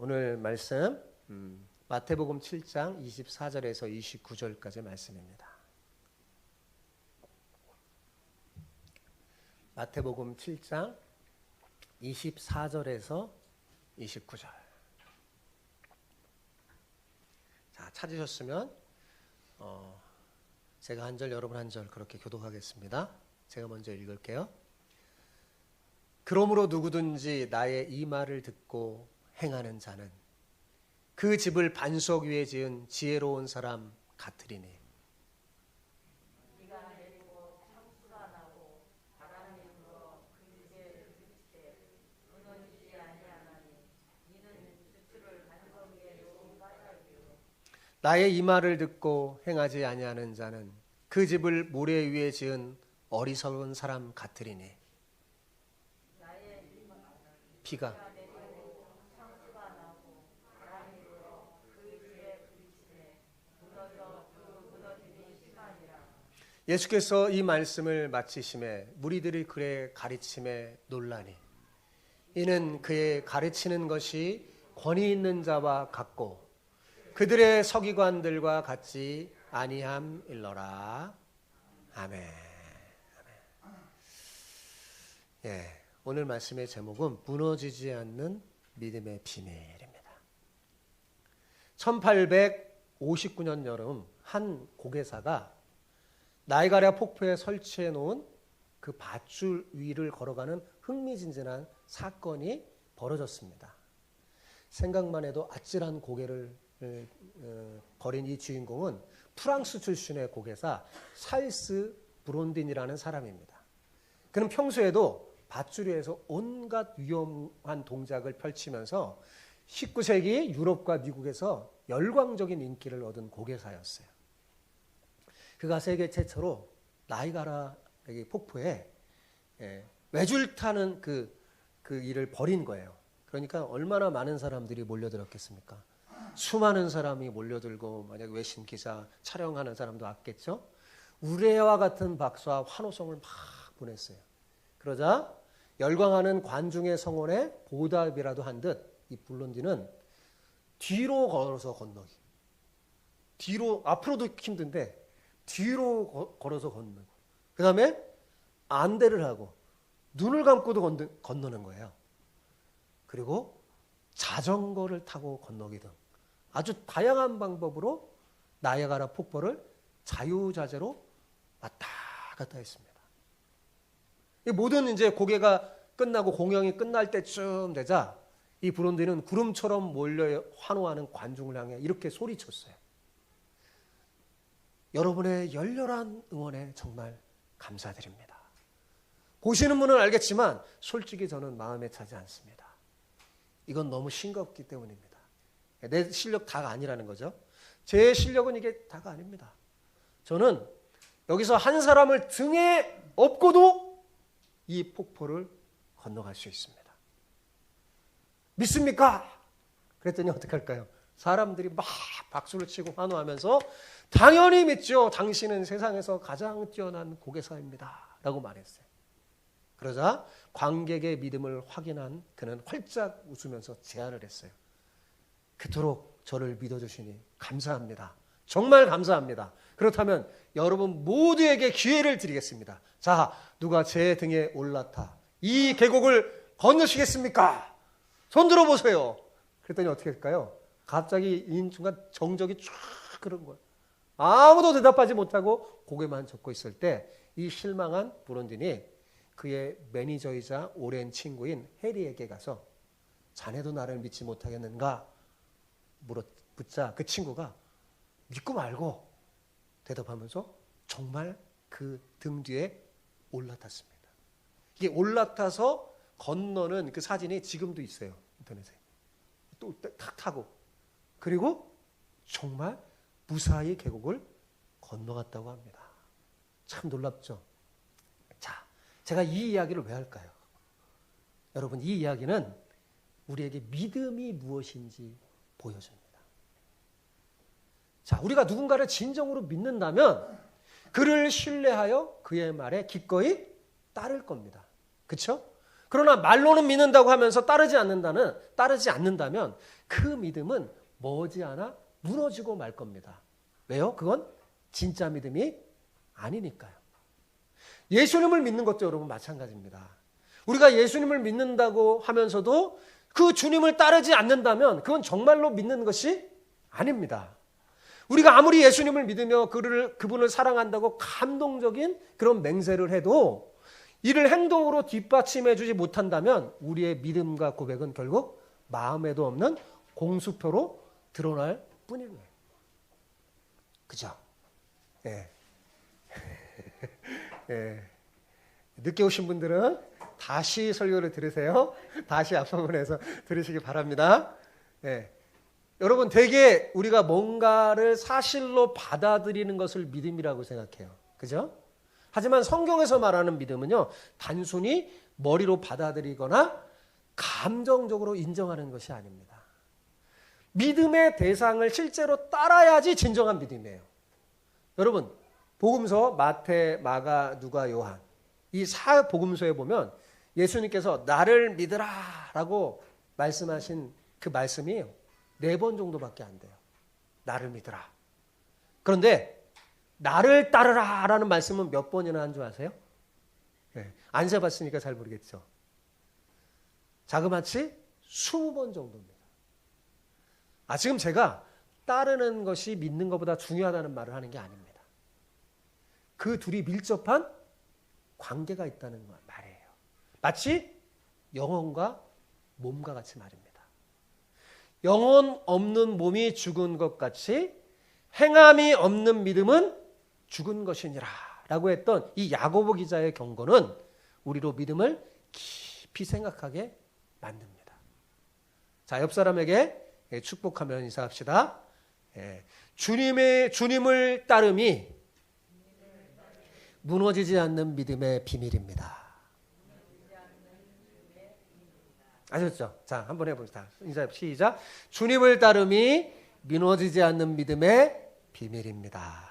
오늘 말씀 마태복음 7장 24절에서 29절까지 말씀입니다. 마태복음 7장 24절에서 29절. 자, 찾으셨으면 제가 한 절, 여러분 한 절 그렇게 교독하겠습니다. 제가 먼저 읽을게요. 그러므로 누구든지 나의 이 말을 듣고 행하는 자는 그 집을 반석 위에 지은 지혜로운 사람 같으리니 비가 내리고 창수가 나고 바람이 불어 그 집에 부딪히되 무너지지 아니하나니 이는 주추를 반석 위에 놓은 까닭이요. 나의 이 말을 듣고 행하지 아니하는 자는 그 집을 모래 위에 지은 어리석은 사람 같으리니 비가 창수가 나고 바람이 불어 그 집에 부딪히되 무너져 그 무너짐이 심하니라. 예수께서 이 말씀을 마치심에 무리들이 그의 가르침에 놀라니 이는 그의 가르치는 것이 권위 있는 자와 같고 그들의 서기관들과 같지 아니함일러라. 아멘. 예, 오늘 말씀의 제목은 무너지지 않는 믿음의 비밀입니다. 1859년 여름 한 고개사가 나이가랴 폭포에 설치해 놓은 그 밧줄 위를 걸어가는 흥미진진한 사건이 벌어졌습니다. 생각만 해도 아찔한 고개를 벌인 이 주인공은 프랑스 출신의 고개사 찰스 브론딘이라는 사람입니다. 그는 평소에도 밧줄 위에서 온갖 위험한 동작을 펼치면서 19세기 유럽과 미국에서 열광적인 인기를 얻은 고개사였어요. 그가 세계 최초로 나이가라 폭포에 외줄 타는 그 일을 벌인 거예요. 그러니까 얼마나 많은 사람들이 몰려들었겠습니까? 수많은 사람이 몰려들고 만약 외신 기자 촬영하는 사람도 왔겠죠. 우레와 같은 박수와 환호성을 막 보냈어요. 그러자 열광하는 관중의 성원에 보답이라도 한 듯 이 블론디는 뒤로 걸어서 건너기. 뒤로 앞으로도 힘든데 뒤로 걸어서 건너고 그 다음에 안대를 하고 눈을 감고도 건너는 거예요. 그리고 자전거를 타고 건너기 등 아주 다양한 방법으로 나이아가라 폭포를 자유자재로 왔다 갔다 했습니다. 이 모든 이제 고개가 끝나고 공연이 끝날 때쯤 되자 이 브론디는 구름처럼 몰려 환호하는 관중을 향해 이렇게 소리쳤어요. 여러분의 열렬한 응원에 정말 감사드립니다. 보시는 분은 알겠지만 솔직히 저는 마음에 차지 않습니다. 이건 너무 싱겁기 때문입니다. 내 실력 다가 아니라는 거죠. 제 실력은 이게 다가 아닙니다. 저는 여기서 한 사람을 등에 업고도 이 폭포를 건너갈 수 있습니다. 믿습니까? 그랬더니 어떻게 할까요? 사람들이 막 박수를 치고 환호하면서 당연히 믿죠. 당신은 세상에서 가장 뛰어난 고개사입니다. 라고 말했어요. 그러자 관객의 믿음을 확인한 그는 활짝 웃으면서 제안을 했어요. 그토록 저를 믿어주시니 감사합니다. 정말 감사합니다. 그렇다면 여러분 모두에게 기회를 드리겠습니다. 자, 누가 제 등에 올라타 이 계곡을 건너시겠습니까? 손 들어보세요. 그랬더니 어떻게 할까요? 갑자기 이 순간 정적이 쫙 그런 거예요. 아무도 대답하지 못하고 고개만 젓고 있을 때 이 실망한 브론딘이 그의 매니저이자 오랜 친구인 해리에게 가서 자네도 나를 믿지 못하겠는가? 물어붙자 그 친구가 믿고 말고 대답하면서 정말 그 등 뒤에 올라탔습니다. 이게 올라타서 건너는 그 사진이 지금도 있어요. 인터넷에. 또 탁 타고. 그리고 정말 무사히 계곡을 건너갔다고 합니다. 참 놀랍죠? 자, 제가 이 이야기를 왜 할까요? 여러분, 이 이야기는 우리에게 믿음이 무엇인지 보여줍니다. 자, 우리가 누군가를 진정으로 믿는다면 그를 신뢰하여 그의 말에 기꺼이 따를 겁니다. 그렇죠? 그러나 말로는 믿는다고 하면서 따르지 않는다면 그 믿음은 머지않아 무너지고 말 겁니다. 왜요? 그건 진짜 믿음이 아니니까요. 예수님을 믿는 것도 여러분 마찬가지입니다. 우리가 예수님을 믿는다고 하면서도 그 주님을 따르지 않는다면 그건 정말로 믿는 것이 아닙니다. 우리가 아무리 예수님을 믿으며 그분을 사랑한다고 감동적인 그런 맹세를 해도 이를 행동으로 뒷받침해 주지 못한다면 우리의 믿음과 고백은 결국 마음에도 없는 공수표로 드러날 뿐인 거예요. 그죠? 예. 예. 늦게 오신 분들은 다시 설교를 들으세요. 다시 앞부분에서 들으시기 바랍니다. 예. 여러분, 되게 우리가 뭔가를 사실로 받아들이는 것을 믿음이라고 생각해요. 그죠? 하지만 성경에서 말하는 믿음은요, 단순히 머리로 받아들이거나 감정적으로 인정하는 것이 아닙니다. 믿음의 대상을 실제로 따라야지 진정한 믿음이에요. 여러분, 복음서 마태, 마가, 누가, 요한 이 4복음서에 보면 예수님께서 나를 믿으라 라고 말씀하신 그 말씀이 4번 정도밖에 안 돼요. 나를 믿으라. 그런데 나를 따르라 라는 말씀은 몇 번이나 한 줄 아세요? 네, 안 세봤으니까 잘 모르겠죠. 자그마치 20번 정도입니다. 지금 제가 따르는 것이 믿는 것보다 중요하다는 말을 하는 게 아닙니다. 그 둘이 밀접한 관계가 있다는 말이에요. 마치 영혼과 몸과 같이 말입니다. 영혼 없는 몸이 죽은 것 같이 행함이 없는 믿음은 죽은 것이니라 라고 했던 이 야고보 기자의 경고는 우리로 믿음을 깊이 생각하게 만듭니다. 자, 옆 사람에게 축복하면 인사합시다. 주님을 따름이 무너지지 않는 믿음의 비밀입니다. 아셨죠? 자, 한번 해봅시다. 인사 시작. 주님을 따름이 무너지지 않는 믿음의 비밀입니다.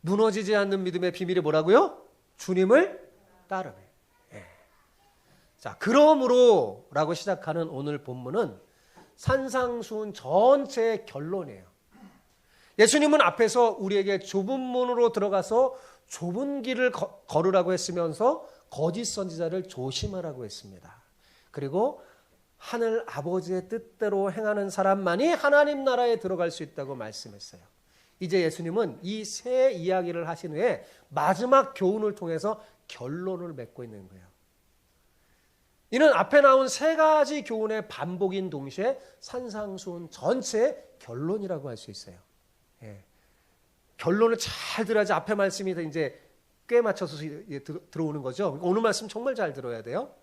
무너지지 않는 믿음의 비밀이 뭐라고요? 주님을 따름이. 자, 그러므로 라고 시작하는 오늘 본문은 산상수훈 전체의 결론이에요. 예수님은 앞에서 우리에게 좁은 문으로 들어가서 좁은 길을 걸으라고 했으면서 거짓 선지자를 조심하라고 했습니다. 그리고 하늘 아버지의 뜻대로 행하는 사람만이 하나님 나라에 들어갈 수 있다고 말씀했어요. 이제 예수님은 이 세 이야기를 하신 후에 마지막 교훈을 통해서 결론을 맺고 있는 거예요. 이는 앞에 나온 3가지 교훈의 반복인 동시에 산상수훈 전체의 결론이라고 할 수 있어요. 결론을 잘 들어야지 앞에 말씀이 이제 꽤 맞춰서 들어오는 거죠. 오늘 말씀 정말 잘 들어야 돼요.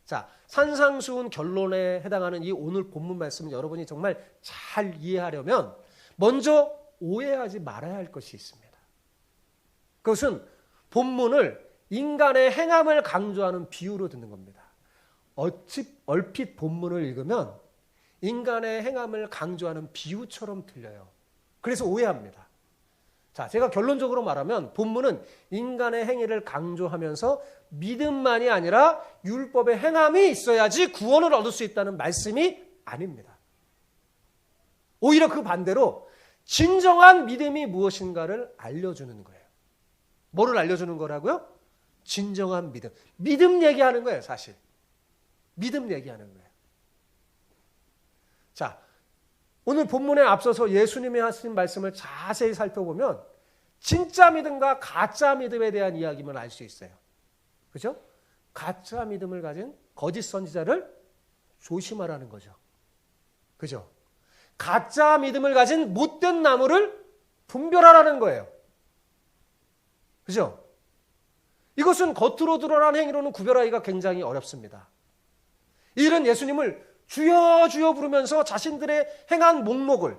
자, 산상수훈 결론에 해당하는 이 오늘 본문 말씀을 여러분이 정말 잘 이해하려면 먼저 오해하지 말아야 할 것이 있습니다. 그것은 본문을 인간의 행함을 강조하는 비유로 듣는 겁니다. 얼핏 본문을 읽으면 인간의 행함을 강조하는 비유처럼 들려요. 그래서 오해합니다. 자, 제가 결론적으로 말하면 본문은 인간의 행위를 강조하면서 믿음만이 아니라 율법의 행함이 있어야지 구원을 얻을 수 있다는 말씀이 아닙니다. 오히려 그 반대로 진정한 믿음이 무엇인가를 알려주는 거예요. 뭐를 알려주는 거라고요? 진정한 믿음. 믿음 얘기하는 거예요, 사실. 믿음 얘기하는 거예요. 자, 오늘 본문에 앞서서 예수님이 하신 말씀을 자세히 살펴보면 진짜 믿음과 가짜 믿음에 대한 이야기만 알 수 있어요. 그죠? 가짜 믿음을 가진 거짓 선지자를 조심하라는 거죠. 그죠? 가짜 믿음을 가진 못된 나무를 분별하라는 거예요. 그죠? 이것은 겉으로 드러난 행위로는 구별하기가 굉장히 어렵습니다. 이들은 예수님을 주여 주여 부르면서 자신들의 행한 목록을,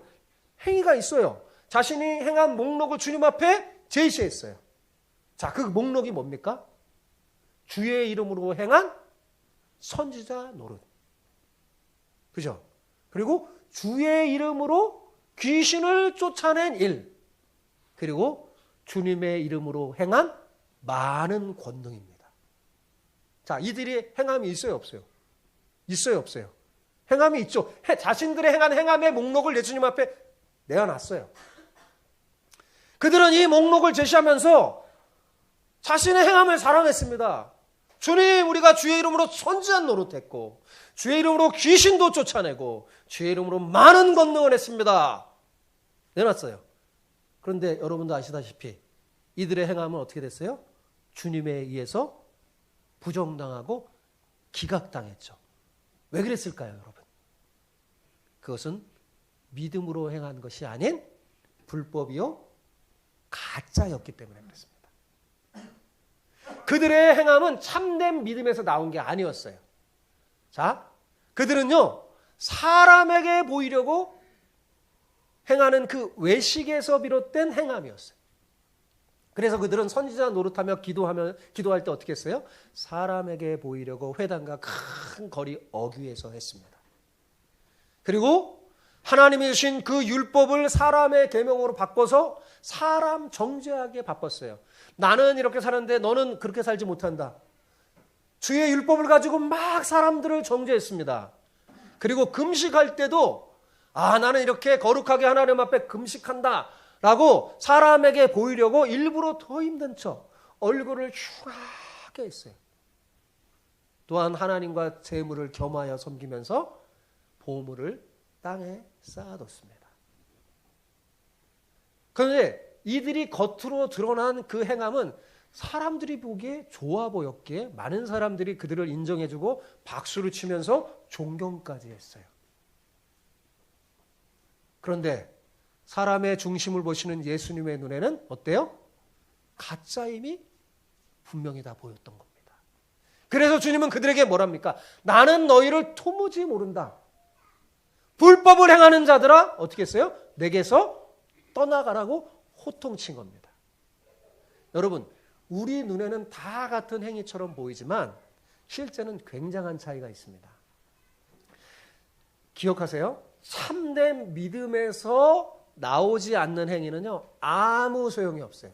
행위가 있어요. 자신이 행한 목록을 주님 앞에 제시했어요. 자, 그 목록이 뭡니까? 주의 이름으로 행한 선지자 노릇. 그죠? 그리고 주의 이름으로 귀신을 쫓아낸 일. 그리고 주님의 이름으로 행한 많은 권능입니다. 자, 이들이 행함이 있어요, 없어요? 있어요, 없어요? 행함이 있죠. 자신들의 행한 행함의 목록을 예수님 앞에 내어놨어요. 그들은 이 목록을 제시하면서 자신의 행함을 자랑했습니다. 주님, 우리가 주의 이름으로 선지한 노릇했고 주의 이름으로 귀신도 쫓아내고 주의 이름으로 많은 권능을 했습니다. 내놨어요. 그런데 여러분도 아시다시피 이들의 행함은 어떻게 됐어요? 주님에 의해서 부정당하고 기각당했죠. 왜 그랬을까요, 여러분? 그것은 믿음으로 행한 것이 아닌 불법이요 가짜였기 때문에 그렇습니다. 그들의 행함은 참된 믿음에서 나온 게 아니었어요. 자, 그들은요 사람에게 보이려고 행하는 그 외식에서 비롯된 행함이었어요. 그래서 그들은 선지자 노릇하며 기도할 때 어떻게 했어요? 사람에게 보이려고 회당과 큰 거리 어귀에서 했습니다. 그리고 하나님이 주신 그 율법을 사람의 계명으로 바꿔서 사람 정죄하기에 바빴어요. 나는 이렇게 사는데 너는 그렇게 살지 못한다. 주의 율법을 가지고 막 사람들을 정죄했습니다. 그리고 금식할 때도 나는 이렇게 거룩하게 하나님 앞에 금식한다 라고 사람에게 보이려고 일부러 더 힘든 척 얼굴을 흉하게 했어요. 또한 하나님과 재물을 겸하여 섬기면서 보물을 땅에 쌓아뒀습니다. 그런데 이들이 겉으로 드러난 그 행함은 사람들이 보기에 좋아 보였기에 많은 사람들이 그들을 인정해주고 박수를 치면서 존경까지 했어요. 그런데 사람의 중심을 보시는 예수님의 눈에는 어때요? 가짜임이 분명히 다 보였던 겁니다. 그래서 주님은 그들에게 뭐랍니까? 나는 너희를 도무지 모른다. 불법을 행하는 자들아 어떻게 했어요? 내게서 떠나가라고 호통친 겁니다. 여러분, 우리 눈에는 다 같은 행위처럼 보이지만 실제는 굉장한 차이가 있습니다. 기억하세요? 참된 믿음에서 나오지 않는 행위는요, 아무 소용이 없어요.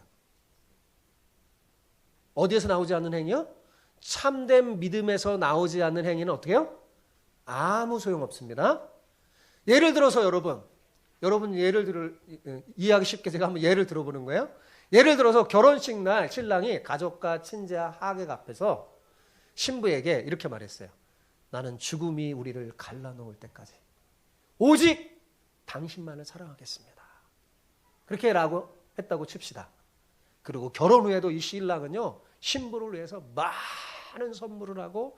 어디에서 나오지 않는 행위요? 참된 믿음에서 나오지 않는 행위는 어떻게 해요? 아무 소용 없습니다. 예를 들어서 여러분 이해하기 쉽게 제가 한번 예를 들어보는 거예요. 예를 들어서 결혼식 날 신랑이 가족과 친자 하객 앞에서 신부에게 이렇게 말했어요. 나는 죽음이 우리를 갈라놓을 때까지 오직 당신만을 사랑하겠습니다. 그렇게 라고 했다고 칩시다. 그리고 결혼 후에도 이 신랑은요, 신부를 위해서 많은 선물을 하고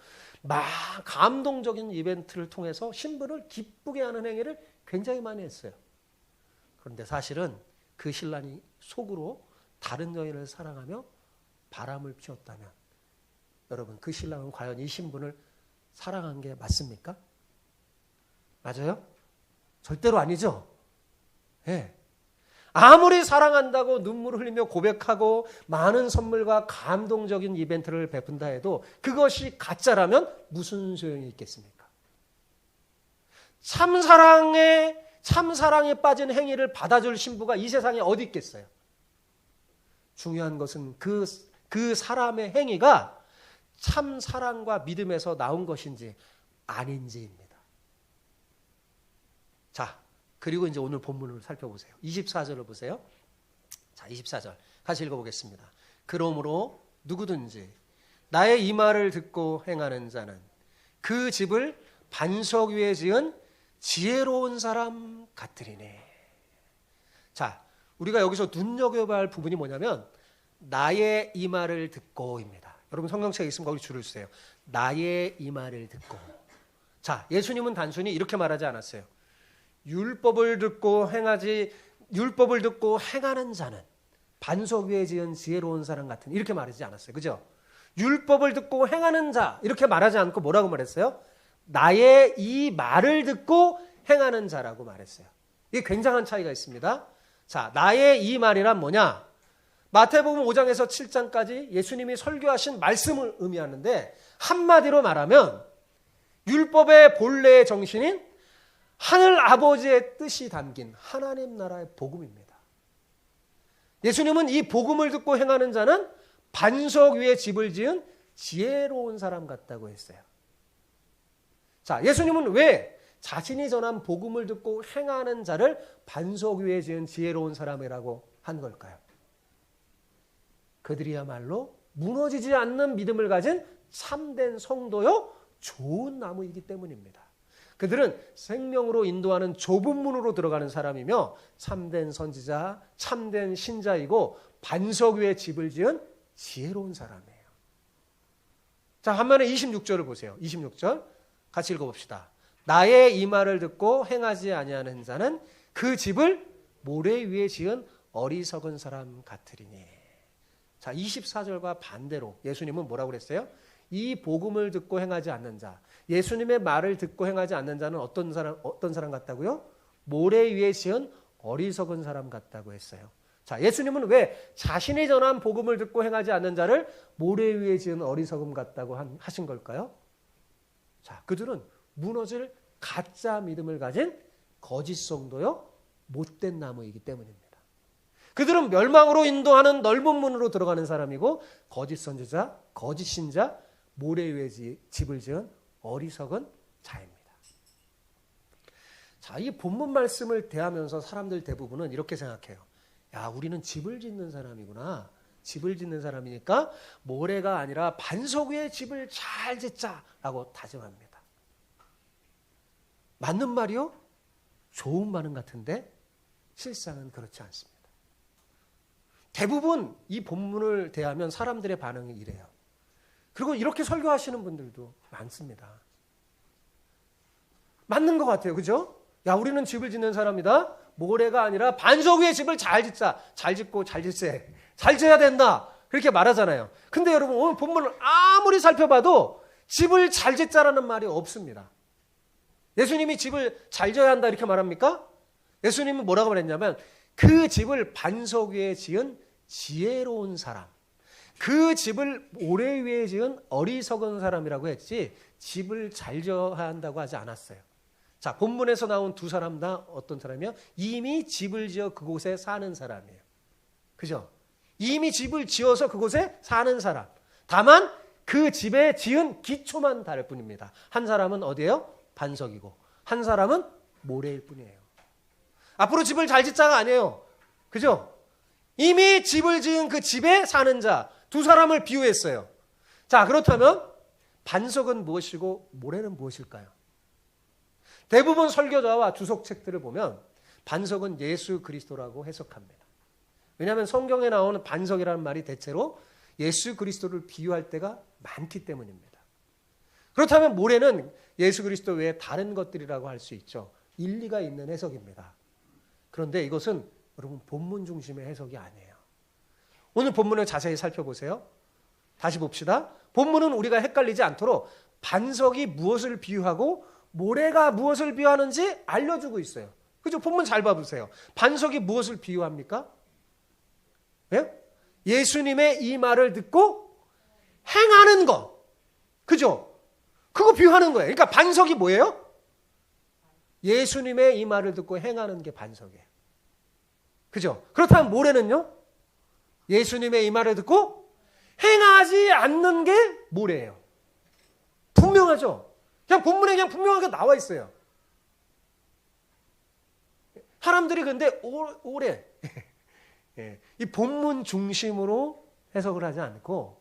감동적인 이벤트를 통해서 신부를 기쁘게 하는 행위를 굉장히 많이 했어요. 그런데 사실은 그 신랑이 속으로 다른 여인을 사랑하며 바람을 피웠다면 여러분, 그 신랑은 과연 이 신부를 사랑한 게 맞습니까? 맞아요? 절대로 아니죠. 네. 아무리 사랑한다고 눈물을 흘리며 고백하고 많은 선물과 감동적인 이벤트를 베푼다 해도 그것이 가짜라면 무슨 소용이 있겠습니까? 참사랑에 빠진 행위를 받아줄 신부가 이 세상에 어디 있겠어요? 중요한 것은 그 사람의 행위가 참사랑과 믿음에서 나온 것인지 아닌지입니다. 자, 그리고 이제 오늘 본문을 살펴보세요. 24절을 보세요. 자, 24절 같이 읽어보겠습니다. 그러므로 누구든지 나의 이 말을 듣고 행하는 자는 그 집을 반석 위에 지은 지혜로운 사람 같으리니. 자, 우리가 여기서 눈여겨봐야 할 부분이 뭐냐면 나의 이 말을 듣고입니다. 여러분 성경책에 있으면 거기 줄을 쓰세요. 나의 이 말을 듣고. 자, 예수님은 단순히 이렇게 말하지 않았어요. 율법을 듣고 행하는 자는 반석 위에 지은 지혜로운 사람 같은, 이렇게 말하지 않았어요. 그죠? 율법을 듣고 행하는 자 이렇게 말하지 않고 뭐라고 말했어요? 나의 이 말을 듣고 행하는 자라고 말했어요. 이게 굉장한 차이가 있습니다. 자, 나의 이 말이란 뭐냐? 마태복음 5장에서 7장까지 예수님이 설교하신 말씀을 의미하는데 한마디로 말하면 율법의 본래의 정신인 하늘 아버지의 뜻이 담긴 하나님 나라의 복음입니다. 예수님은 이 복음을 듣고 행하는 자는 반석 위에 집을 지은 지혜로운 사람 같다고 했어요. 자, 예수님은 왜 자신이 전한 복음을 듣고 행하는 자를 반석 위에 지은 지혜로운 사람이라고 한 걸까요? 그들이야말로 무너지지 않는 믿음을 가진 참된 성도요, 좋은 나무이기 때문입니다. 그들은 생명으로 인도하는 좁은 문으로 들어가는 사람이며 참된 선지자, 참된 신자이고 반석 위에 집을 지은 지혜로운 사람이에요. 자, 반면에 26절을 보세요. 26절 같이 읽어봅시다. 나의 이 말을 듣고 행하지 아니하는 자는 그 집을 모래 위에 지은 어리석은 사람 같으리니. 자, 24절과 반대로 예수님은 뭐라고 그랬어요? 이 복음을 듣고 행하지 않는 자, 예수님의 말을 듣고 행하지 않는 자는 어떤 사람 같다고요? 모래 위에 지은 어리석은 사람 같다고 했어요. 자, 예수님은 왜 자신이 전한 복음을 듣고 행하지 않는 자를 모래 위에 지은 어리석음 같다고 하신 걸까요? 자, 그들은 무너질 가짜 믿음을 가진 거짓 성도요, 못된 나무이기 때문입니다. 그들은 멸망으로 인도하는 넓은 문으로 들어가는 사람이고 거짓 선지자, 거짓 신자, 모래 위에 집을 지은 어리석은 자입니다. 자, 이 본문 말씀을 대하면서 사람들 대부분은 이렇게 생각해요. 야, 우리는 집을 짓는 사람이구나. 집을 짓는 사람이니까 모래가 아니라 반석 위에 집을 잘 짓자라고 다짐합니다. 맞는 말이요? 좋은 말은 같은데 실상은 그렇지 않습니다. 대부분 이 본문을 대하면 사람들의 반응이 이래요. 그리고 이렇게 설교하시는 분들도 많습니다. 맞는 것 같아요. 그죠? 야, 우리는 집을 짓는 사람이다. 모래가 아니라 반석 위에 집을 잘 짓자. 잘 짓고 잘 짓세. 잘 져야 된다. 그렇게 말하잖아요. 근데 여러분, 오늘 본문을 아무리 살펴봐도 집을 잘 짓자라는 말이 없습니다. 예수님이 집을 잘 져야 한다 이렇게 말합니까? 예수님은 뭐라고 말했냐면 그 집을 반석 위에 지은 지혜로운 사람, 그 집을 모래 위에 지은 어리석은 사람이라고 했지 집을 잘 져야 한다고 하지 않았어요. 자, 본문에서 나온 두 사람 다 어떤 사람이요? 이미 집을 지어 그곳에 사는 사람이에요. 그죠? 이미 집을 지어서 그곳에 사는 사람. 다만 그 집에 지은 기초만 다를 뿐입니다. 한 사람은 어디예요? 반석이고 한 사람은 모래일 뿐이에요. 앞으로 집을 잘 짓자가 아니에요. 그죠? 이미 집을 지은 그 집에 사는 자 두 사람을 비유했어요. 자, 그렇다면 반석은 무엇이고 모래는 무엇일까요? 대부분 설교자와 주석책들을 보면 반석은 예수 그리스도라고 해석합니다. 왜냐하면 성경에 나오는 반석이라는 말이 대체로 예수 그리스도를 비유할 때가 많기 때문입니다. 그렇다면 모래는 예수 그리스도 외에 다른 것들이라고 할 수 있죠. 일리가 있는 해석입니다. 그런데 이것은 여러분 본문 중심의 해석이 아니에요. 오늘 본문을 자세히 살펴보세요. 다시 봅시다. 본문은 우리가 헷갈리지 않도록 반석이 무엇을 비유하고 모래가 무엇을 비유하는지 알려주고 있어요. 그죠? 본문 잘 봐보세요. 반석이 무엇을 비유합니까? 예? 예수님의 이 말을 듣고 행하는 것. 그죠? 그거 비유하는 거예요. 그러니까 반석이 뭐예요? 예수님의 이 말을 듣고 행하는 게 반석이에요. 그죠? 그렇다면 모래는요? 예수님의 이 말을 듣고 행하지 않는 게 모래예요. 분명하죠? 그냥 본문에 그냥 분명하게 나와 있어요. 사람들이 근데 오래 이 본문 중심으로 해석을 하지 않고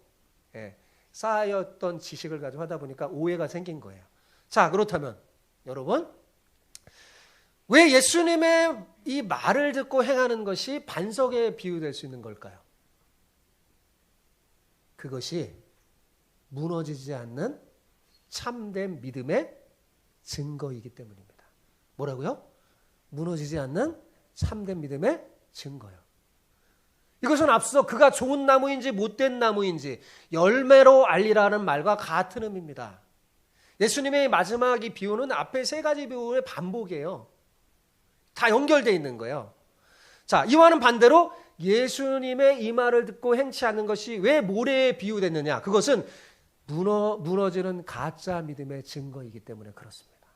쌓였던 지식을 가지고 하다 보니까 오해가 생긴 거예요. 자, 그렇다면 여러분, 왜 예수님의 이 말을 듣고 행하는 것이 반석에 비유될 수 있는 걸까요? 그것이 무너지지 않는 참된 믿음의 증거이기 때문입니다. 뭐라고요? 무너지지 않는 참된 믿음의 증거요. 이것은 앞서 그가 좋은 나무인지 못된 나무인지 열매로 알리라는 말과 같은 의미입니다. 예수님의 마지막 이 비유는 앞에 세 가지 비유의 반복이에요. 다 연결되어 있는 거예요. 자, 이와는 반대로 예수님의 이 말을 듣고 행치 않는 것이 왜 모래에 비유됐느냐? 그것은 무너지는 가짜 믿음의 증거이기 때문에 그렇습니다.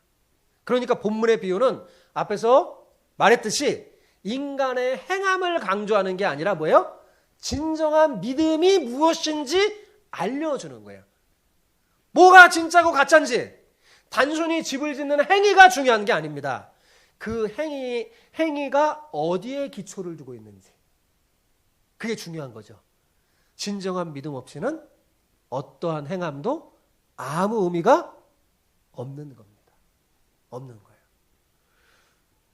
그러니까 본문의 비유는 앞에서 말했듯이 인간의 행함을 강조하는 게 아니라 뭐예요? 진정한 믿음이 무엇인지 알려주는 거예요. 뭐가 진짜고 가짜인지 단순히 집을 짓는 행위가 중요한 게 아닙니다. 그 행위가 어디에 기초를 두고 있는지 그게 중요한 거죠. 진정한 믿음 없이는 어떠한 행함도 아무 의미가 없는 겁니다. 없는 거예요.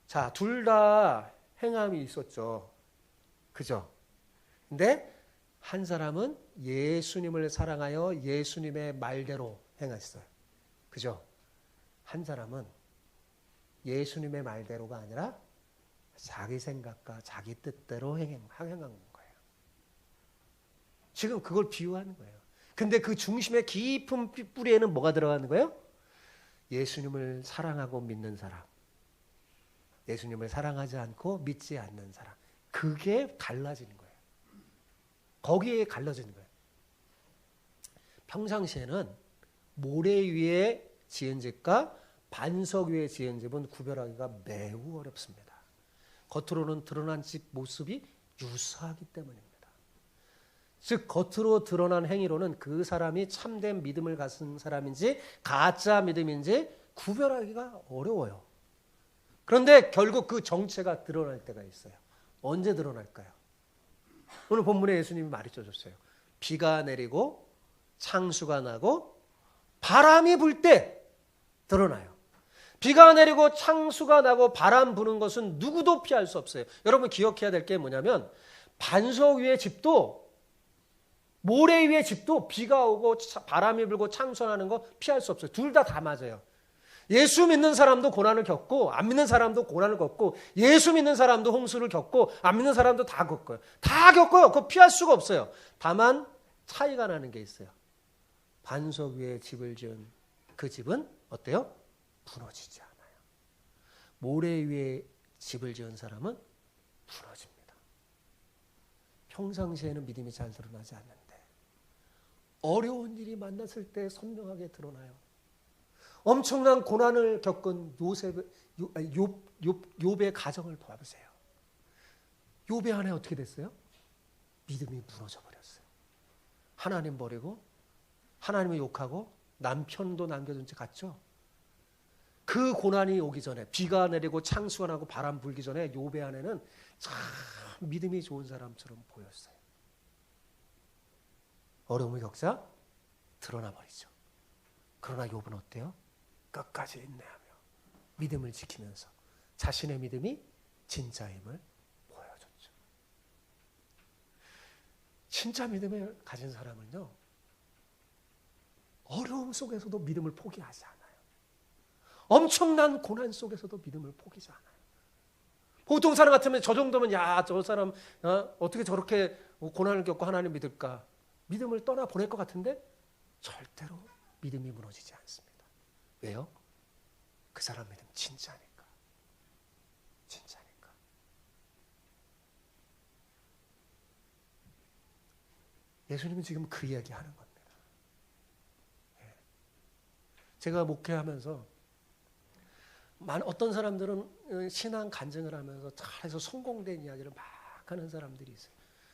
자, 둘 다 행함이 있었죠. 그죠? 근데 한 사람은 예수님을 사랑하여 예수님의 말대로 행했어요. 그죠? 한 사람은 예수님의 말대로가 아니라 자기 생각과 자기 뜻대로 행한 거예요. 지금 그걸 비유하는 거예요. 근데 그 중심의 깊은 뿌리에는 뭐가 들어가는 거예요? 예수님을 사랑하고 믿는 사람. 예수님을 사랑하지 않고 믿지 않는 사람. 그게 갈라지는 거예요. 거기에 갈라지는 거예요. 평상시에는 모래 위에 지은 집과 반석 위에 지은 집은 구별하기가 매우 어렵습니다. 겉으로는 드러난 집 모습이 유사하기 때문입니다. 즉 겉으로 드러난 행위로는 그 사람이 참된 믿음을 가진 사람인지 가짜 믿음인지 구별하기가 어려워요. 그런데 결국 그 정체가 드러날 때가 있어요. 언제 드러날까요? 오늘 본문에 예수님이 말씀해 주셨어요. 비가 내리고 창수가 나고 바람이 불 때 드러나요. 비가 내리고 창수가 나고 바람 부는 것은 누구도 피할 수 없어요. 여러분 기억해야 될 게 뭐냐면 반석 위의 집도 모래 위의 집도 비가 오고 바람이 불고 창수나는 거 피할 수 없어요. 둘 다 맞아요. 예수 믿는 사람도 고난을 겪고 안 믿는 사람도 고난을 겪고 예수 믿는 사람도 홍수를 겪고 안 믿는 사람도 다 겪어요. 다 겪어요. 그거 피할 수가 없어요. 다만 차이가 나는 게 있어요. 반석 위에 집을 지은 그 집은 어때요? 무너지지 않아요. 모래 위에 집을 지은 사람은 무너집니다. 평상시에는 믿음이 잘 드러나지 않는데 어려운 일이 만났을 때 선명하게 드러나요. 엄청난 고난을 겪은 욥의 가정을 봐보세요. 욥의 아내 어떻게 됐어요? 믿음이 무너져 버렸어요. 하나님 버리고 하나님을 욕하고 남편도 남겨둔 채 갔죠. 그 고난이 오기 전에 비가 내리고 창수가 나고 바람 불기 전에 욥의 아내는 참 믿음이 좋은 사람처럼 보였어요. 어려움을 겪자 드러나 버리죠. 그러나 욥은 어때요? 끝까지 인내하며 믿음을 지키면서 자신의 믿음이 진짜임을 보여줬죠. 진짜 믿음을 가진 사람은요, 어려움 속에서도 믿음을 포기하지 않아요. 엄청난 고난 속에서도 믿음을 포기하지 않아요. 보통 사람 같으면 저 정도면 야, 저 사람 어떻게 저렇게 고난을 겪고 하나님 믿을까? 믿음을 떠나 보낼 것 같은데 절대로 믿음이 무너지지 않습니다. 왜요? 그 사람 믿음 진짜니까. 진짜니까. 예수님은 지금 그 이야기 하는 겁니다. 제가 목회하면서 어떤 사람들은 신앙 간증을 하면서 잘해서 성공된 이야기를 막 하는 사람들이 있어요.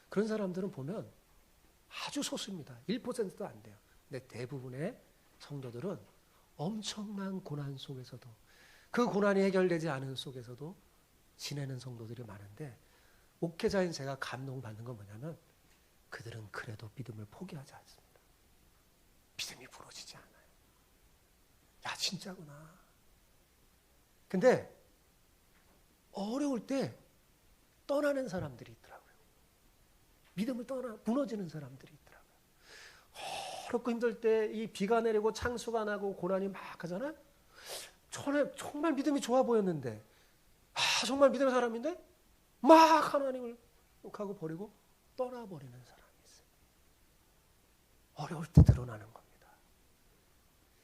그런 사람들은 보면 아주 소수입니다. 1%도 안 돼요. 근데 대부분의 성도들은 엄청난 고난 속에서도 그 고난이 해결되지 않은 속에서도 지내는 성도들이 많은데 목회자인 제가 감동받는 건 뭐냐면 그들은 그래도 믿음을 포기하지 않습니다. 믿음이 부러지지 않아요. 야, 진짜구나. 근데 어려울 때 떠나는 사람들이 있더라고요. 믿음을 떠나 무너지는 사람들이 있더라고요. 어렵고 힘들 때 이 비가 내리고 창수가 나고 고난이 막 하잖아요. 정말 믿음이 좋아 보였는데 정말 믿음의 사람인데 막 하나님을 욕하고 버리고 떠나버리는 사람이 있어요. 어려울 때 드러나는 겁니다.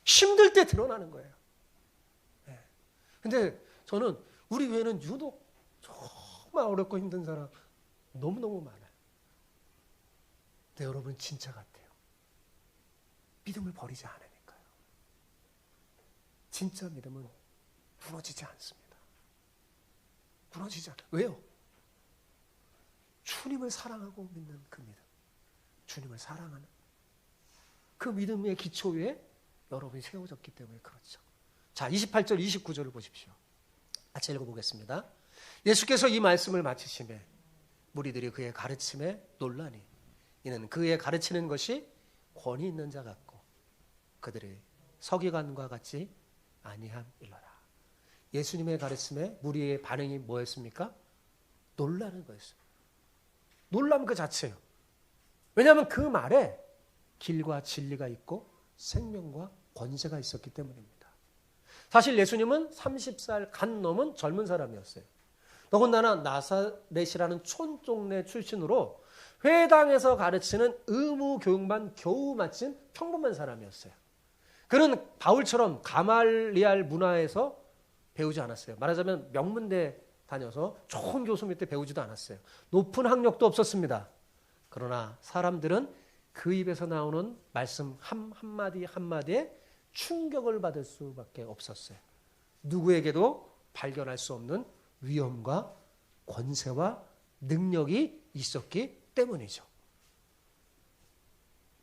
힘들 때 드러나는 거예요. 네. 근데 저는 우리 교회는 유독 정말 어렵고 힘든 사람 너무너무 많아요. 근데 여러분 진짜 같아요. 믿음을 버리지 않으니까요. 진짜 믿음은 무너지지 않습니다. 무너지지 않아요. 왜요? 주님을 사랑하고 믿는 그 믿음. 주님을 사랑하는 그 믿음의 기초 위에 여러분이 세워졌기 때문에 그렇죠. 자, 28절, 29절을 보십시오. 같이 읽어보겠습니다. 예수께서 이 말씀을 마치시매 무리들이 그의 가르침에 놀라니 이는 그의 가르치는 것이 권위 있는 자 같고 그들의 서기관과 같이 아니함이로라. 예수님의 가르침에 무리의 반응이 뭐였습니까? 놀라는 거였어요. 놀람 그 자체예요. 왜냐하면 그 말에 길과 진리가 있고 생명과 권세가 있었기 때문입니다. 사실 예수님은 30살 간 넘은 젊은 사람이었어요. 더군다나 나사렛이라는 촌동네 출신으로 회당에서 가르치는 의무 교육만 겨우 마친 평범한 사람이었어요. 그는 바울처럼 가말리알 문화에서 배우지 않았어요. 말하자면 명문대 다녀서 좋은 교수 밑에 배우지도 않았어요. 높은 학력도 없었습니다. 그러나 사람들은 그 입에서 나오는 말씀 한마디 한마디에 충격을 받을 수밖에 없었어요. 누구에게도 발견할 수 없는 위엄과 권세와 능력이 있었기 때문이죠.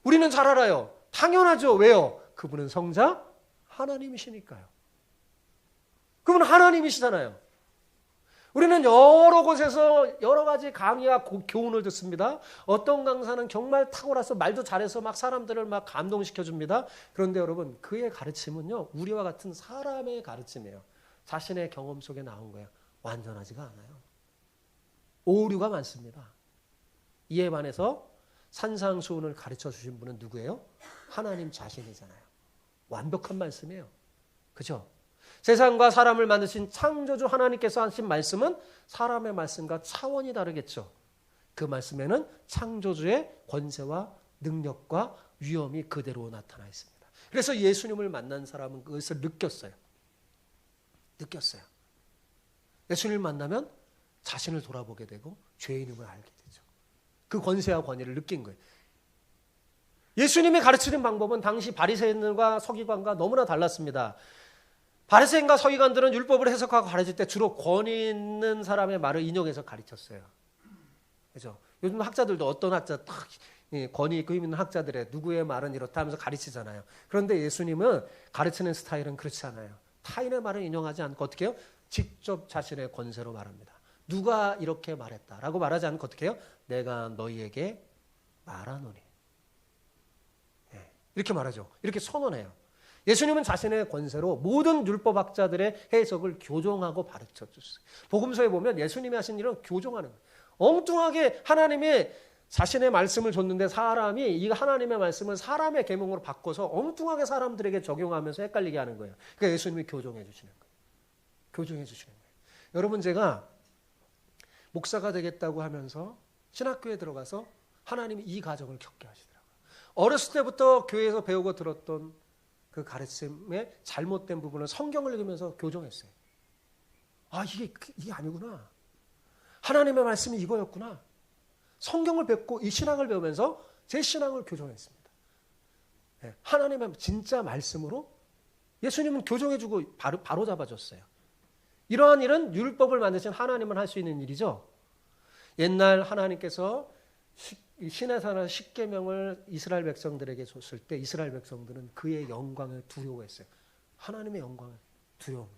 우리는 잘 알아요. 당연하죠. 왜요? 그분은 성자 하나님이시니까요. 그분은 하나님이시잖아요. 우리는 여러 곳에서 여러 가지 강의와 교훈을 듣습니다. 어떤 강사는 정말 탁월해서 말도 잘해서 막 사람들을 막 감동시켜줍니다. 그런데 여러분, 그의 가르침은요, 우리와 같은 사람의 가르침이에요. 자신의 경험 속에 나온 거예요. 완전하지가 않아요. 오류가 많습니다. 이에 반해서 산상수훈을 가르쳐 주신 분은 누구예요? 하나님 자신이잖아요. 완벽한 말씀이에요. 그죠? 세상과 사람을 만드신 창조주 하나님께서 하신 말씀은 사람의 말씀과 차원이 다르겠죠. 그 말씀에는 창조주의 권세와 능력과 위엄이 그대로 나타나 있습니다. 그래서 예수님을 만난 사람은 그것을 느꼈어요. 예수님을 만나면 자신을 돌아보게 되고 죄인임을 알게 되죠. 그 권세와 권위를 느낀 거예요. 예수님이 가르치는 방법은 당시 바리새인들과 서기관과 너무나 달랐습니다. 바리새인과 서기관들은 율법을 해석하고 가르칠 때 주로 권위 있는 사람의 말을 인용해서 가르쳤어요. 그죠? 요즘 학자들도 어떤 학자 딱 권위 있고 힘 있는 학자들의 누구의 말은 이렇다 하면서 가르치잖아요. 그런데 예수님은 가르치는 스타일은 그렇지 않아요. 타인의 말을 인용하지 않고 어떻게 해요? 직접 자신의 권세로 말합니다. 누가 이렇게 말했다라고 말하지 않고 어떻게 해요? 내가 너희에게 말하노니. 이렇게 말하죠. 이렇게 선언해요. 예수님은 자신의 권세로 모든 율법학자들의 해석을 교정하고 가르쳐 줬어요. 복음서에 보면 예수님이 하신 일은 교정하는 거예요. 엉뚱하게 하나님이 자신의 말씀을 줬는데 사람이 이 하나님의 말씀을 사람의 계명으로 바꿔서 엉뚱하게 사람들에게 적용하면서 헷갈리게 하는 거예요. 그러니까 예수님이 교정해 주시는 거예요. 교정해 주시는 거예요. 여러분, 제가 목사가 되겠다고 하면서 신학교에 들어가서 하나님이 이 과정을 겪게 하시더라고요. 어렸을 때부터 교회에서 배우고 들었던 그 가르침의 잘못된 부분을 성경을 읽으면서 교정했어요. 아, 이게 아니구나. 하나님의 말씀이 이거였구나. 성경을 뵙고 이 신학을 배우면서 제 신앙을 교정했습니다. 하나님의 진짜 말씀으로 예수님은 교정해주고 바로 잡아줬어요. 이러한 일은 율법을 만드신 하나님은 할 수 있는 일이죠. 옛날 하나님께서 시내산의 십계명을 이스라엘 백성들에게 줬을 때 이스라엘 백성들은 그의 영광을 두려워했어요. 하나님의 영광을 두려워.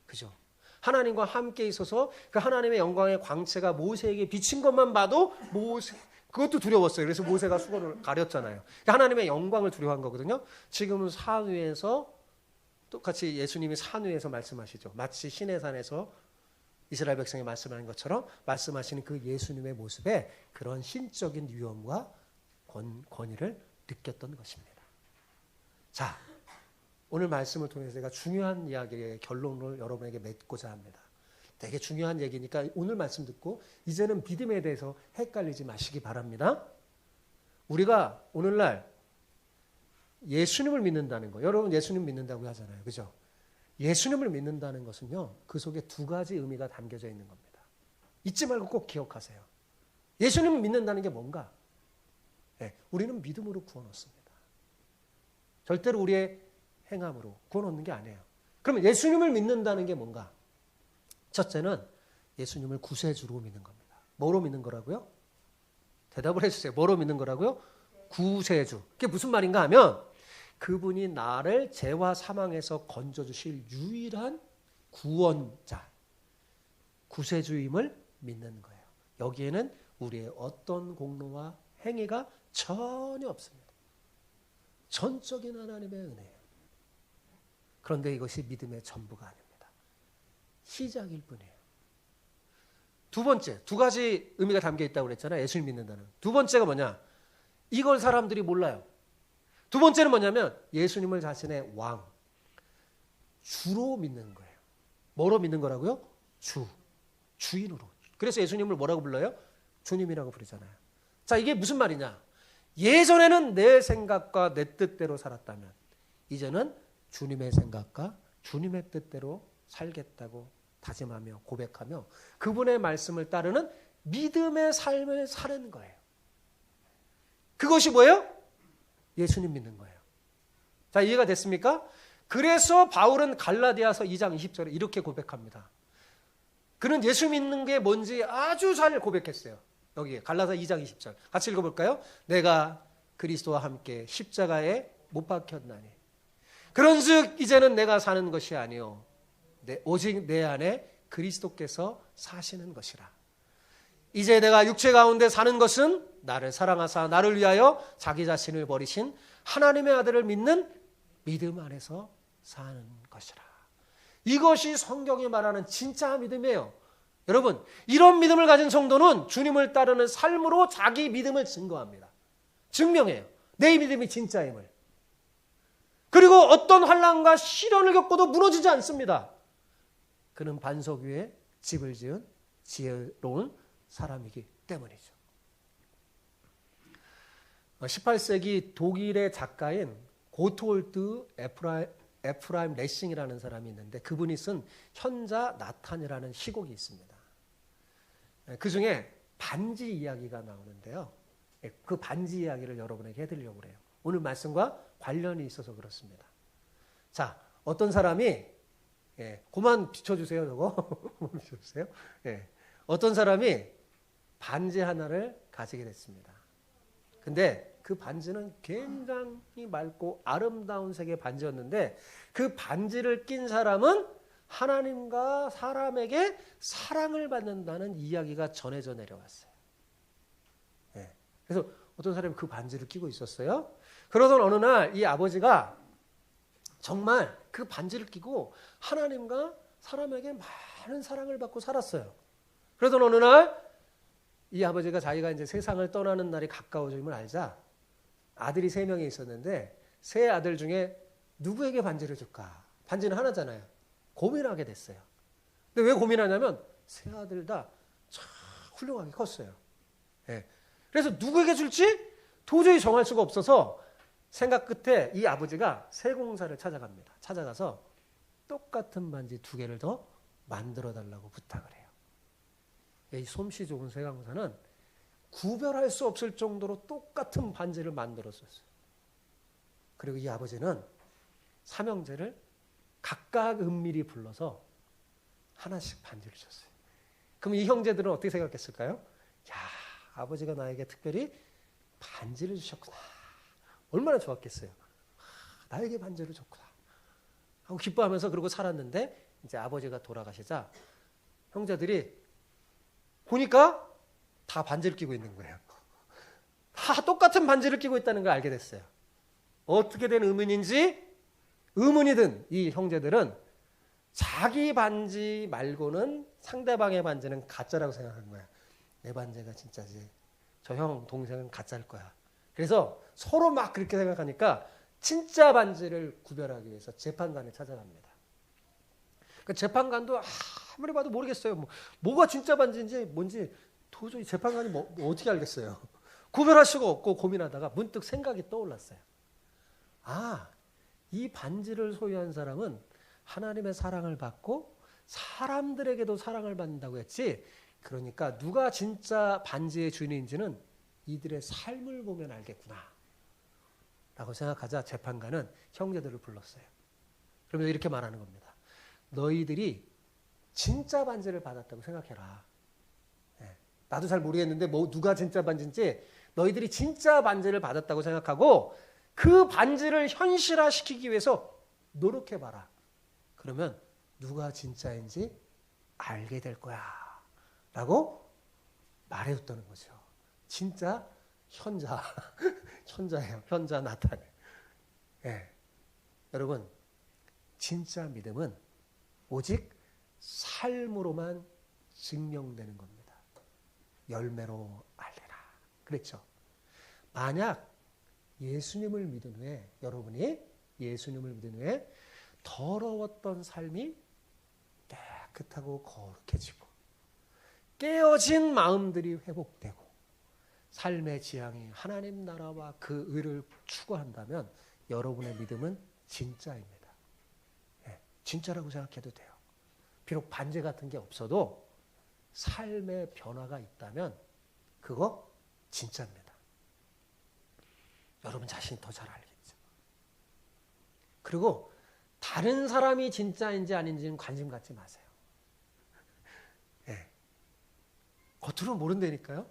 그죠? 하나님과 함께 있어서 그 하나님의 영광의 광채가 모세에게 비친 것만 봐도 그것도 두려웠어요. 그래서 모세가 수건을 가렸잖아요. 하나님의 영광을 두려워한 거거든요. 지금은 산 위에서 똑같이 예수님이 산 위에서 말씀하시죠. 마치 시내산에서 이스라엘 백성이 말씀하는 것처럼 말씀하시는 그 예수님의 모습에 그런 신적인 위엄과 권위를 느꼈던 것입니다. 자, 오늘 말씀을 통해서 제가 중요한 이야기의 결론을 여러분에게 맺고자 합니다. 되게 중요한 얘기니까 오늘 말씀 듣고 이제는 믿음에 대해서 헷갈리지 마시기 바랍니다. 우리가 오늘날 예수님을 믿는다는 거, 여러분 예수님 믿는다고 하잖아요. 그죠? 예수님을 믿는다는 것은요, 그 속에 두 가지 의미가 담겨져 있는 겁니다. 잊지 말고 꼭 기억하세요. 예수님을 믿는다는 게 뭔가? 우리는 믿음으로 구원 얻습니다. 절대로 우리의 행함으로 구원 얻는 게 아니에요. 그러면 예수님을 믿는다는 게 뭔가? 첫째는 예수님을 구세주로 믿는 겁니다. 뭐로 믿는 거라고요? 대답을 해주세요. 뭐로 믿는 거라고요? 구세주. 그게 무슨 말인가 하면 그분이 나를 죄와 사망에서 건져주실 유일한 구원자, 구세주임을 믿는 거예요. 여기에는 우리의 어떤 공로와 행위가 전혀 없습니다. 전적인 하나님의 은혜예요. 그런데 이것이 믿음의 전부가 아닙니다. 시작일 뿐이에요. 두 번째, 두 가지 의미가 담겨 있다고 그랬잖아요. 예수를 믿는다는. 두 번째가 뭐냐? 이걸 사람들이 몰라요. 두 번째는 뭐냐면 예수님을 자신의 왕, 주로 믿는 거예요. 뭐로 믿는 거라고요? 주인으로. 그래서 예수님을 뭐라고 불러요? 주님이라고 부르잖아요. 자, 이게 무슨 말이냐? 예전에는 내 생각과 내 뜻대로 살았다면 이제는 주님의 생각과 주님의 뜻대로 살겠다고 다짐하며 고백하며 그분의 말씀을 따르는 믿음의 삶을 사는 거예요. 그것이 뭐예요? 예수님 믿는 거예요. 자, 이해가 됐습니까? 그래서 바울은 갈라디아서 2장 20절에 이렇게 고백합니다. 그는 예수 믿는 게 뭔지 아주 잘 고백했어요. 여기 갈라디아 2장 20절 같이 읽어볼까요? 내가 그리스도와 함께 십자가에 못 박혔나니 그런즉 이제는 내가 사는 것이 아니요 오직 내 안에 그리스도께서 사시는 것이라. 이제 내가 육체 가운데 사는 것은 나를 사랑하사 나를 위하여 자기 자신을 버리신 하나님의 아들을 믿는 믿음 안에서 사는 것이라. 이것이 성경이 말하는 진짜 믿음이에요. 여러분, 이런 믿음을 가진 성도는 주님을 따르는 삶으로 자기 믿음을 증거합니다. 증명해요. 내 믿음이 진짜임을. 그리고 어떤 환난과 시련을 겪고도 무너지지 않습니다. 그는 반석 위에 집을 지은 지혜로운 사람이기 때문이죠. 18세기 독일의 작가인 고트홀드 에프라임 레싱이라는 사람이 있는데 그분이 쓴 현자 나탄이라는 시곡이 있습니다. 그 중에 반지 이야기가 나오는데요. 그 반지 이야기를 여러분에게 해드리려고 그래요. 오늘 말씀과 관련이 있어서 그렇습니다. 자, 어떤 사람이 그만 비춰주세요. 저거 비춰주세요. 어떤 사람이 반지 하나를 가지게 됐습니다. 근데 그 반지는 굉장히 맑고 아름다운 색의 반지였는데 그 반지를 낀 사람은 하나님과 사람에게 사랑을 받는다는 이야기가 전해져 내려왔어요. 그래서 어떤 사람이 그 반지를 끼고 있었어요. 그러던 어느 날 이 아버지가 정말 그 반지를 끼고 하나님과 사람에게 많은 사랑을 받고 살았어요. 그러던 어느 날 이 아버지가 자기가 이제 세상을 떠나는 날이 가까워짐을 알자 아들이 3명이 있었는데 세 아들 중에 누구에게 반지를 줄까? 반지는 하나잖아요. 고민하게 됐어요. 근데 왜 고민하냐면 세 아들 다 참 훌륭하게 컸어요. 그래서 누구에게 줄지 도저히 정할 수가 없어서 생각 끝에 이 아버지가 세공사를 찾아갑니다. 찾아가서 똑같은 반지 2개를 더 만들어 달라고 부탁을 해요. 이 솜씨 좋은 세공사는 구별할 수 없을 정도로 똑같은 반지를 만들었었어요. 그리고 이 아버지는 삼형제를 각각 은밀히 불러서 하나씩 반지를 줬어요. 그럼 이 형제들은 어떻게 생각했을까요? 야, 아버지가 나에게 특별히 반지를 주셨구나. 얼마나 좋았겠어요. 나에게 반지를 줬구나 하고 기뻐하면서 그러고 살았는데 이제 아버지가 돌아가시자 형제들이 보니까 다 반지를 끼고 있는 거예요. 다 똑같은 반지를 끼고 있다는 걸 알게 됐어요. 어떻게 된 의문인지 의문이 든 이 형제들은 자기 반지 말고는 상대방의 반지는 가짜라고 생각한 거야. 내 반지가 진짜지. 저 형 동생은 가짜일 거야. 그래서 서로 막 그렇게 생각하니까 진짜 반지를 구별하기 위해서 재판관에 찾아갑니다. 그 재판관도 아무리 봐도 모르겠어요. 뭐가 진짜 반지인지 뭔지 도저히 재판관이 뭐 어떻게 알겠어요. 구별할 수가 없고 고민하다가 문득 생각이 떠올랐어요. 이 반지를 소유한 사람은 하나님의 사랑을 받고 사람들에게도 사랑을 받는다고 했지. 그러니까 누가 진짜 반지의 주인인지는 이들의 삶을 보면 알겠구나 라고 생각하자 재판관은 형제들을 불렀어요. 그러면서 이렇게 말하는 겁니다. 너희들이 진짜 반지를 받았다고 생각해라. 나도 잘 모르겠는데 누가 진짜 반지인지 너희들이 진짜 반지를 받았다고 생각하고 그 반지를 현실화시키기 위해서 노력해봐라. 그러면 누가 진짜인지 알게 될 거야 라고 말해줬다는 거죠. 진짜 현자예요. 현자 나타내. 예. 여러분, 진짜 믿음은 오직 삶으로만 증명되는 겁니다. 열매로 알리라. 그랬죠. 만약 예수님을 믿은 후에, 여러분이 예수님을 믿은 후에 더러웠던 삶이 깨끗하고 거룩해지고 깨어진 마음들이 회복되고 삶의 지향이 하나님 나라와 그 의를 추구한다면 여러분의 믿음은 진짜입니다. 예, 진짜라고 생각해도 돼요. 비록 반제 같은 게 없어도 삶의 변화가 있다면 그거 진짜입니다. 여러분 자신이 더 잘 알겠죠. 그리고 다른 사람이 진짜인지 아닌지는 관심 갖지 마세요. 예. 겉으로는 모른다니까요.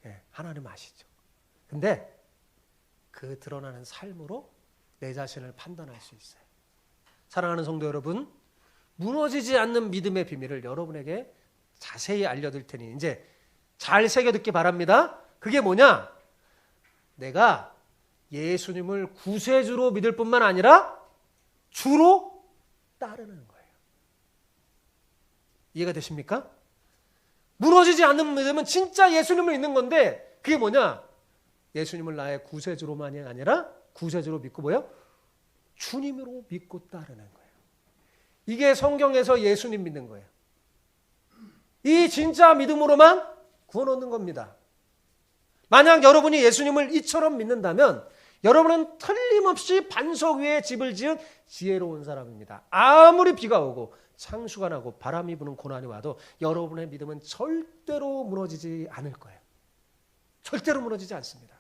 예, 하나님 아시죠. 근데 그 드러나는 삶으로 내 자신을 판단할 수 있어요. 사랑하는 성도 여러분, 무너지지 않는 믿음의 비밀을 여러분에게 자세히 알려드릴 테니 이제 잘 새겨듣기 바랍니다. 그게 뭐냐? 내가 예수님을 구세주로 믿을 뿐만 아니라 주로 따르는 거예요. 이해가 되십니까? 무너지지 않는 믿음은 진짜 예수님을 믿는 건데 그게 뭐냐? 예수님을 나의 구세주로만이 아니라 구세주로 믿고 뭐요? 주님으로 믿고 따르는 거예요. 이게 성경에서 예수님 믿는 거예요. 이 진짜 믿음으로만 구원 얻는 겁니다. 만약 여러분이 예수님을 이처럼 믿는다면 여러분은 틀림없이 반석 위에 집을 지은 지혜로운 사람입니다. 아무리 비가 오고 창수가 나고 바람이 부는 고난이 와도 여러분의 믿음은 절대로 무너지지 않을 거예요. 절대로 무너지지 않습니다.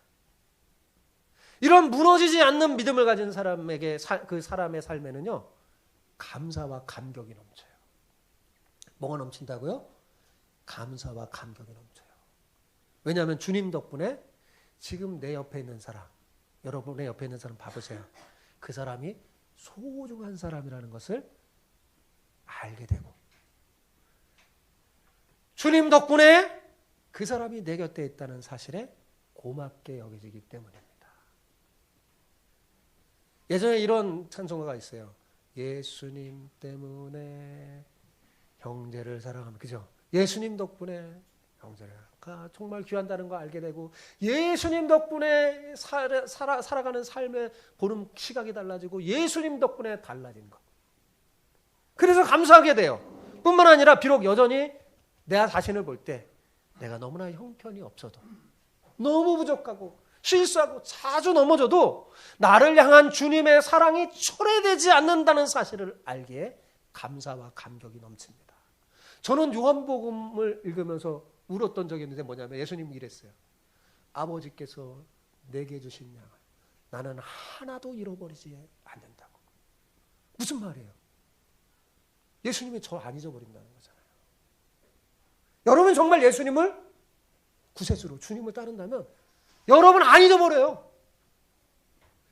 이런 무너지지 않는 믿음을 가진 사람에게 그 사람의 삶에는요, 감사와 감격이 넘쳐요. 뭐가 넘친다고요? 감사와 감격이 넘쳐요. 왜냐하면 주님 덕분에 지금 내 옆에 있는 사람, 여러분의 옆에 있는 사람 봐보세요. 그 사람이 소중한 사람이라는 것을 알게 되고 주님 덕분에 그 사람이 내 곁에 있다는 사실에 고맙게 여겨지기 때문입니다. 예전에 이런 찬송가가 있어요. 예수님 때문에 형제를 사랑하면, 그죠? 예수님 덕분에 형제가 정말 귀한다는 거 알게 되고 예수님 덕분에 살아가는 삶의 보는 시각이 달라지고 예수님 덕분에 달라진 것. 그래서 감사하게 돼요. 뿐만 아니라 비록 여전히 내가 자신을 볼 때 내가 너무나 형편이 없어도 너무 부족하고 실수하고 자주 넘어져도 나를 향한 주님의 사랑이 초래되지 않는다는 사실을 알기에 감사와 감격이 넘칩니다. 저는 요한복음을 읽으면서 울었던 적이 있는데 뭐냐면 예수님이 이랬어요. 아버지께서 내게 주신 양을 나는 하나도 잃어버리지 않는다고. 무슨 말이에요? 예수님이 저 안 잊어버린다는 거잖아요. 여러분 정말 예수님을 구세주로 주님을 따른다면 여러분 안 잊어버려요.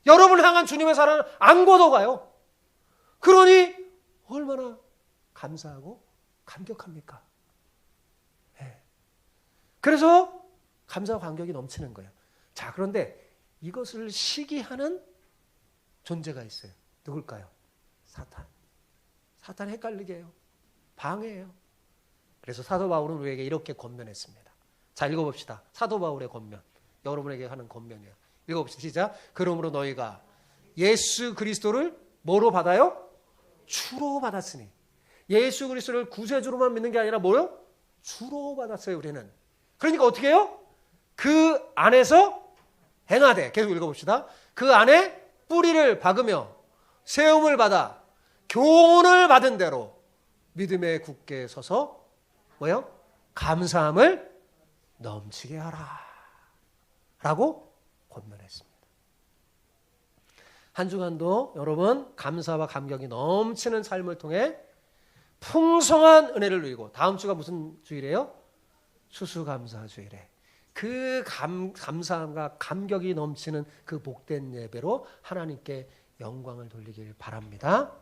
여러분을 향한 주님의 사랑은 안 걷어가요. 그러니 얼마나 감사하고 감격합니까? 네. 그래서 감사와 감격이 넘치는 거예요. 자, 그런데 이것을 시기하는 존재가 있어요. 누굴까요? 사탄. 사탄 헷갈리게 해요. 방해해요. 그래서 사도 바울은 우리에게 이렇게 권면했습니다. 자, 읽어봅시다. 사도 바울의 권면. 여러분에게 하는 권면이에요. 읽어봅시다. 시작. 그러므로 너희가 예수 그리스도를 뭐로 받아요? 주로 받았으니. 예수 그리스도를 구세주로만 믿는 게 아니라 뭐요? 주로 받았어요, 우리는. 그러니까 어떻게 해요? 그 안에서 행하되. 계속 읽어봅시다. 그 안에 뿌리를 박으며 세움을 받아 교훈을 받은 대로 믿음에 굳게 서서 뭐요? 감사함을 넘치게 하라 라고 권면했습니다. 한 주간도 여러분 감사와 감격이 넘치는 삶을 통해 풍성한 은혜를 누리고, 다음 주가 무슨 주일이에요? 수수감사 주일에 그 감사함과 감격이 넘치는 그 복된 예배로 하나님께 영광을 돌리길 바랍니다.